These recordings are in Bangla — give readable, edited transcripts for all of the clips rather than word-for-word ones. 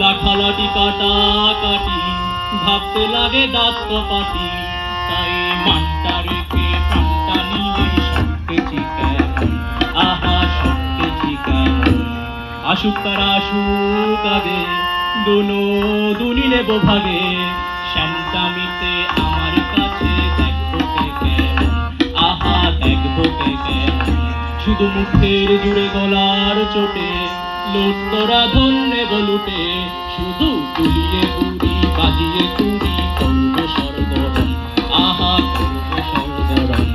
লাঠালাঠি কাটাকাটি ভাবতে লাগে দাঁত কপাটি, তাই মানটা রেখে প্রাণটা নিয়ে সবকেছি কেমন, আহা সবকেছি কেমন। আসুক তারা আসুক আগে, দুনি নেব ভাগে, শ্যামটামিতে আমার কাছে দেখবো কে কেমন, আহা দেখবো কে কেমন। শুধু মুখের জুড়ে গলার চোটে লোট তোরা ধন্যে বলুটে, শুধু তুলিয়ে বুড়ি বাজিয়ে তুড়ি করব সরগরম, আহা করব সরগরম।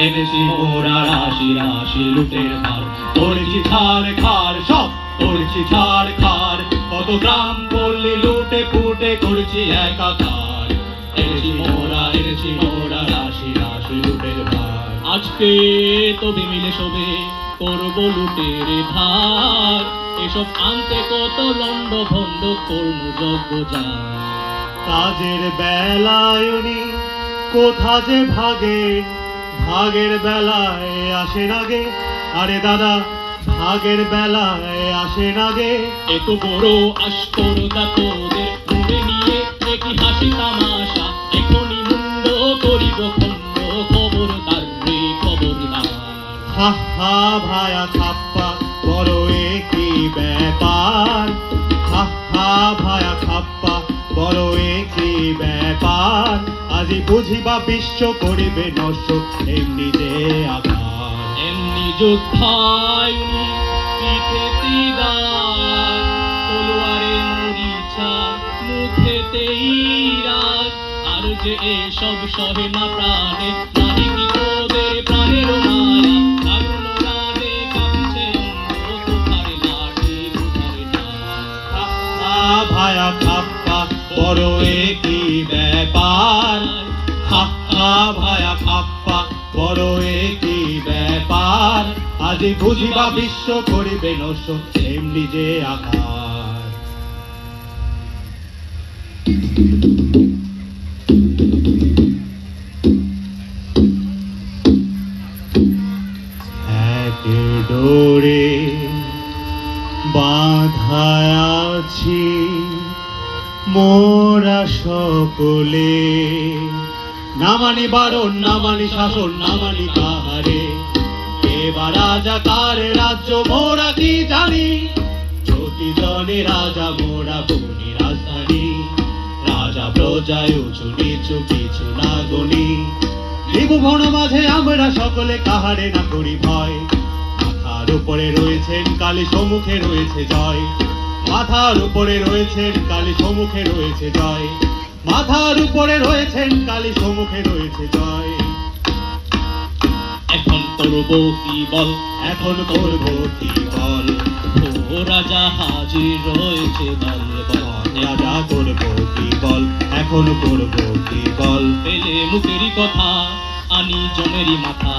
এনেছি মোরা রাশি রাশি লুটের হার, করেছি ছাড় খার সব করেছি ছাড় খার, কত গ্রাম পড়লি লুটে পুটে করেছি একাকার। এনেছি মোরা রাশি রাশি লুটের হার, আজকে তবে মিলে সবে করব লুটের ধার, এসব আনতে কত লন্ড ভন্ড কর্ম যজ্ঞ যায়। কাজের বেলায় উনি কোথা যে ভাগে, ভাগের বেলায় আসে নাগে, আরে দাদা ভাগের বেলায় আসে নাগে। এত বড় আস্পর্ধা তোদের মনে নিয়ে দেখি হাসি তামাশা, এখনই মুন্ড করিব খন্ড, খবরদার রে খবরদার। হা হা ভায়া খাপ্পা বড় কি ব্যাপার, হা হা ভায়া খাপ্পা বড় কি ব্যাপার। আজি বুঝিবা বিশ্ব করিবে নষ্ট এমনি যে আঘাত, এমনি যোদ্ধায় উনি পিঠে তিগার, তলোয়ারে মরিচা মুখেতেই রাগ। আর যে এসব সহে না প্রাণে, নাহি কি তোদের প্রাণের মায়া, কারণ রাগে কাঁপছে অঙ্গ, কোথায় লাঠি কোথায় না। ভায়া খাপ্পা বড় কি ব্যাপার, হা হা ভায়া খাপ্পা বড় কি ব্যাপার। আজি বুঝিবা বিশ্ব করিবে নষ্ট এমনি যে আকার। এক ডোরে বাঁধা আছি মোরা সকলে, না মানি বারণ না মানি শাসন না মানি কাহারে। এবার রাজাকার রাজ্য মোরা কি জানি, যদি কোটি জনে রাজা মোরা বনি রাজধানী। রাজা প্রজায় উঁচু নিচু কিছু না গনি, ত্রিভুবন মাঝে আমরা সকলে কাহারে না করি ভয়। মাথার উপরে রয়েছেন কালী, সম্মুখে রয়েছে জয়। মাথার উপরে রয়েছেন কালী, সম্মুখে রয়েছে জয়। মাথার উপরে রয়েছেন কালী, সম্মুখে রয়েছে জয়। এখন করব কি বল, এখন করব কি বল, ও রাজা হাজির রয়েছে দল বল। রাজা করব কি বল, এখন করব কি বল। পেলে মুখেরই কথা, আনি জমেরই মাথা,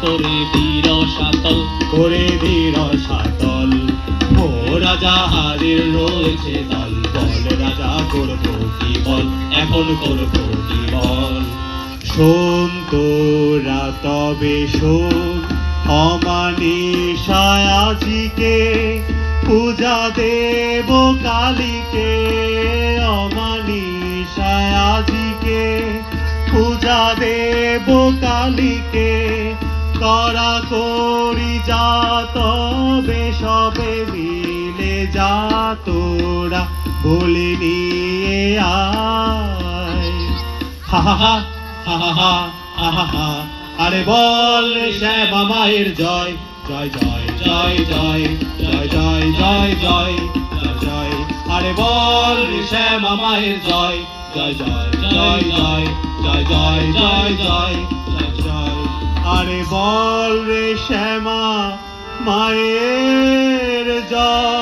করে বীর সাতল, করে ধীর সাতল। ও রাজা হাজির রয়েছে দল বল, রাজা করব কি বল, এখন করব কি বল। শোন তোরা তবে শোন, অমানিসায় আজিকে পূজা দেব কালীকে। অমানিসায় আজিকে পূজা দেব কালীকে। করা করি যা তবে সবে মিলে যা, তোরা বলে নিয়ে আয়। হা হা হা হা হা হা হা হা হা। আরে বল রে শ্যামা মায়ের জয়, জয় জয় জয় জয় জয় জয় জয় জয় জয় জয়। আরে বল রে শ্যামা মায়ের জয়, জয় জয় জয় জয় জয় জয় জয় জয় জয় জয়। আরে বল রে শ্যামা মায়ের জয়।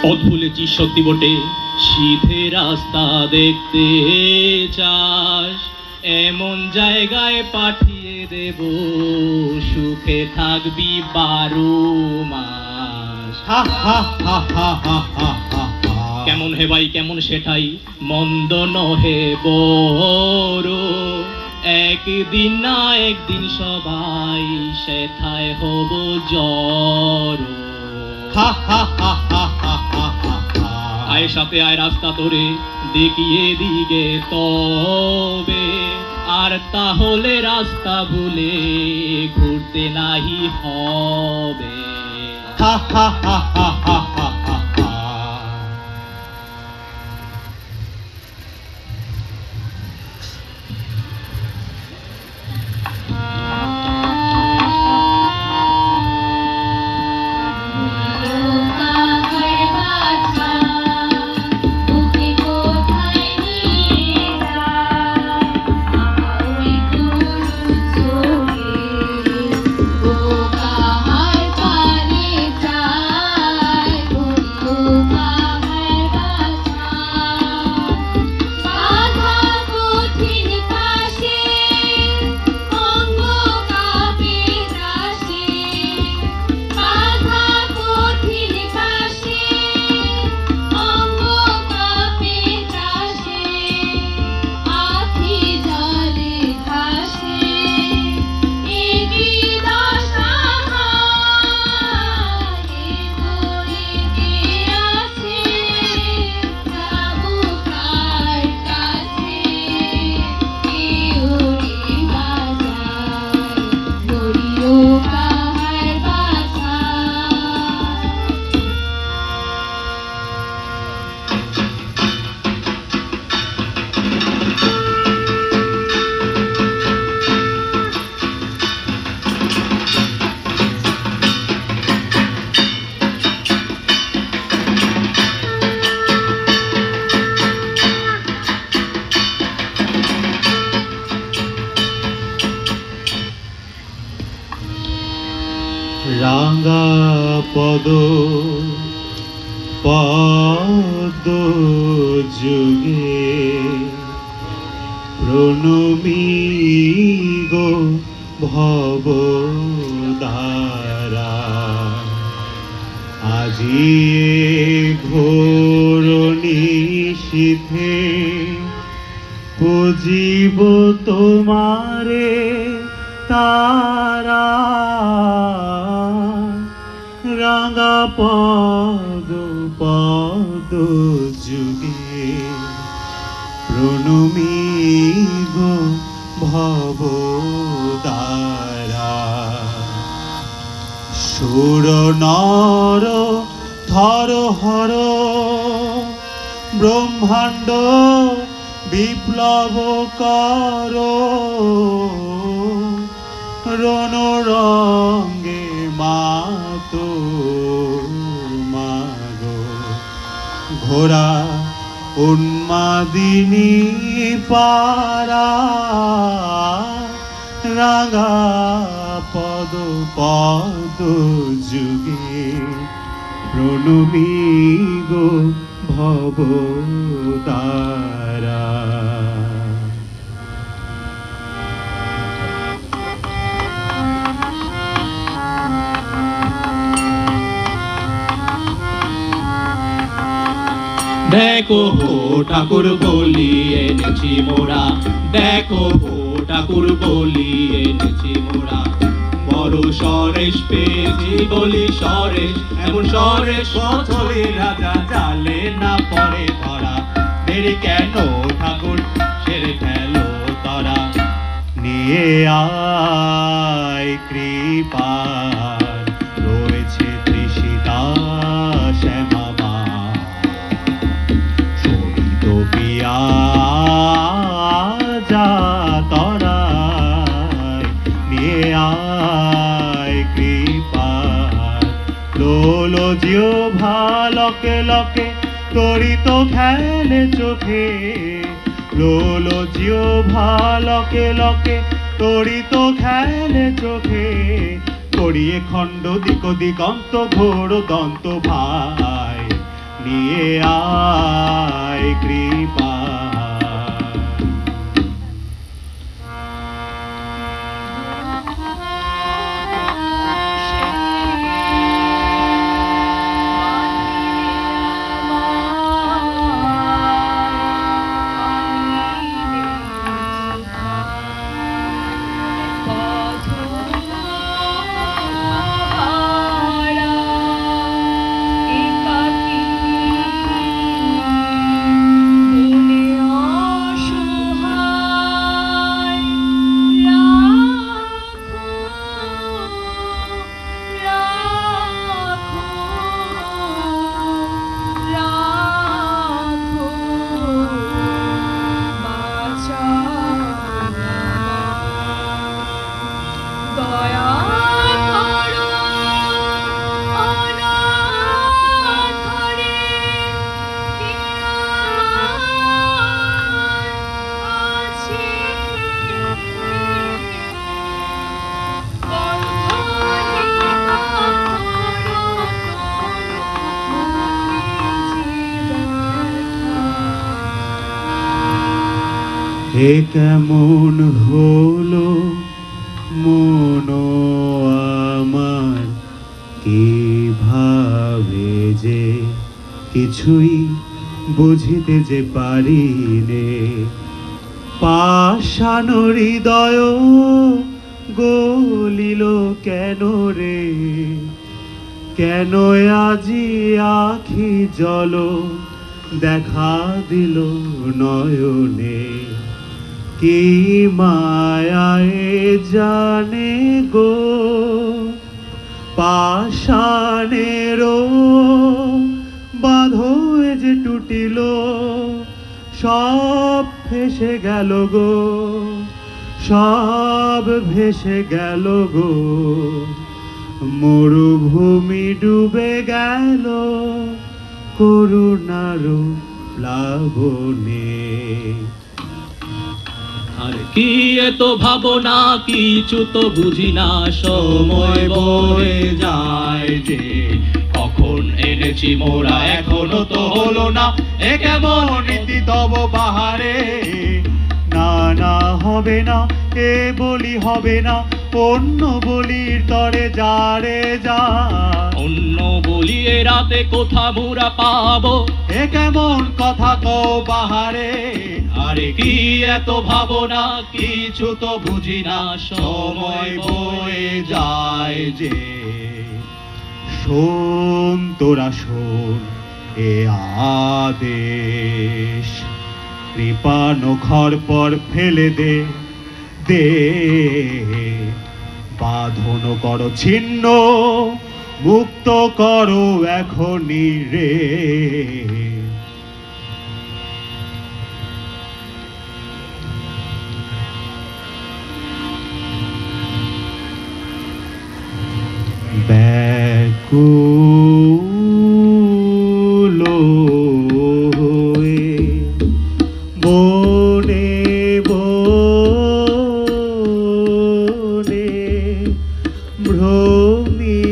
পথ ভুলেছি সত্যি বটে, সিধে রাস্তা দেখতে চাস, এমন জায়গায় পাঠিয়ে দেব, সুখে থাকবি 12 মাস। হা হা হা হা হা হা হা। কেমন হে ভাই কেমন সেটাই, মন্দ নহে বড়, একদিন না একদিন সবাই সেথায় হব জড়। হা হা হা হা হা হা হা। আয় সাথে আয় রাস্তা তোরে দেখিয়ে দিগে তবে, আর তাহলে রাস্তা ভুলে ঘুরতে নাহি হবে। হা হা হা হা হা হা হা। রাঙা পদ পদ যুগে প্রণমী গো ভব ধারা আজি ঘোর নিশীথে পুজিব তোমারে তারা রাঙা পদ পদ যুগে প্রণমী গো ভব তারা সুর নর থর হর ব্রহ্মাণ্ড বিপ্লব কর রণরঙ্গে মাতো মাগো ঘোড়া উন্মাদিনী পারা রাঙা পদ পদ যুগে প্রণমী গো ভব তারা। দেখো হো ঠাকুর বলি এনেছি মোরা, দেখো হো ঠাকুর বলি এনেছি মোরা। বড় সরেশ পেয়েছি বলি সরেশ, এমন সরেশ বছরে রাজা জালে না পড়ে ধরা। দেরি কেন ঠাকুর সেরে ফেলো তারা, নিয়ে আয় কৃপা রয়েছে তৃষিতা শ্যামা শোভিত পিয়া যা তরায় নিয়ে আয় কৃপা লোল জিও ভালকে লকে তরিত খেলে চোখে লোল জিও ভালকে লকে তরিত খেলে চোখে করিয়ে খণ্ড দিক দিগন্ত ঘোর দন্ত ভাই নিয়ে আয় কৃপা। এ কেমন হলো মন আমার, কিভাবে যে কিছুই বুঝিতে যে পারি নে। পাষাণ হৃদয় গলিল কেন রে, কেন আজি আখি জল দেখা দিল নয়নে। কি মায়ায় জানে গো পাষাণেরও বাঁধয় যে টুটিল, সব ভেসে গেল গো সব ভেসে গেল গো। মরুভূমি ডুবে গেল করুণার প্লাবনে। আর কি এত ভাবনা, কিছু তো বুঝি না, সময় বয়ে যায় যে কখন এনেছি মোরা এখনো তো হলো না, এ কেমন রীতি তব বাহারে। না না হবে না, এ বলি হবে না, অন্য বলির তরে যারে যা। অন্য বলি এ রাতে কোথা মোরা পাবো, এ কেমন কথা কও বাহারে। আরে কি এত ভাবনা, কিছু তো বুঝি না, সময় বয়ে যায় যে। শোন তোরা শোন এ আদেশ, কৃপানো ঘর পর ফেলে দে দে, বাঁধন করো ছিন্ন, মুক্ত করো এখনই রে। ব্যাকুল হয়ে বনে বনে ভ্রমি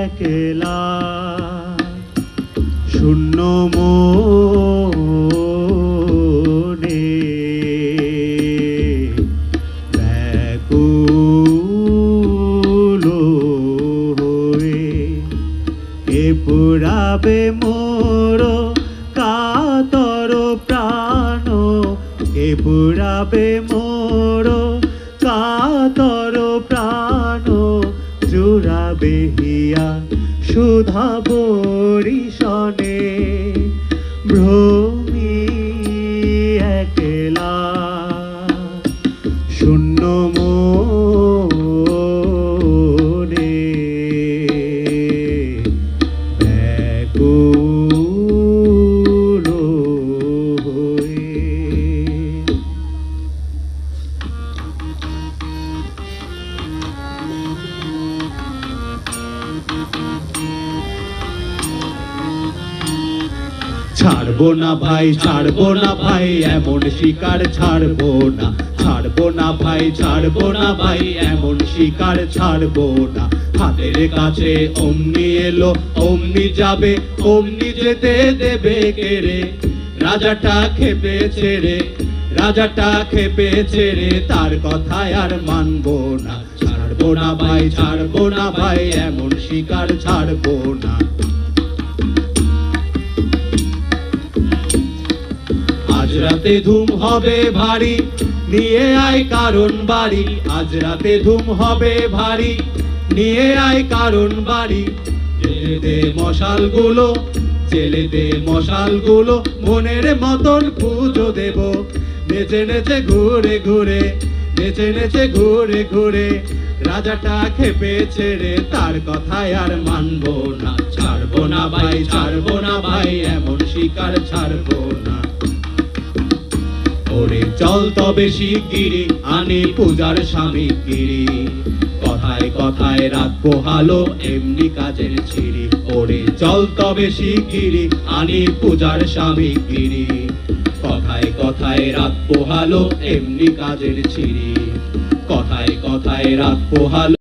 একলা, শূন্য মনে ব্যাকুল হয়ে এ পুরাবে মোর কাতর প্রাণ, এ পুরাবে মোর কাতর প্রাণ, জুড়াবে হিয়া সুধা বরিশনে, ভ্রমি একলা, শূন্য মনে ব্যাকুল হয়ে। ছাড়বো না ভাই, ছাড়বো না ভাই, এমন শিকার ছাড়বো না, ছাড়বো না ভাই, ছাড়বো না ভাই, এমন শিকার ছাড়বো না। হাতের কাছে অমনি এলো অমনি যাবে, অমনি যেতে দেবে কেড়ে, রাজাটা খেপেছে রে, রাজাটা খেপেছে রে, তার কথায় আর মানবো না। ছাড়বো না ভাই, ছাড়বো না ভাই, এমন শিকার ছাড়বো না। আজ রাতে ধুম হবে ভারী, নিয়ে আয় কারণ বাড়ি, আজ রাতে ধুম হবে ভারী, নিয়ে আয় কারণ বাড়ি। জেলে দে মশাল গুলো, জেলে দে মশাল গুলো, মনের মতন পুজো দেব, নেচে নেচে ঘুরে ঘুরে, নেচে নেচে ঘুরে ঘুরে, রাজাটা খেপেছে রে, তার কথায় আর মানবো না। ছাড়বো না ভাই, ছাড়বো না ভাই, এমন শিকার ছাড়বো না। ওরে চল তবে শিগগিরি, আনি পূজার সামগ্রী, কথায় কথায় রাত পোহালো এমনি কাজের ছিরি। ওরে চল তবে শিগগিরি, আনি পূজার সামগ্রী, কথায় কথায় রাত পোহালো এমনি কাজের ছিরি, কথায় কথায় রাত পোহালো।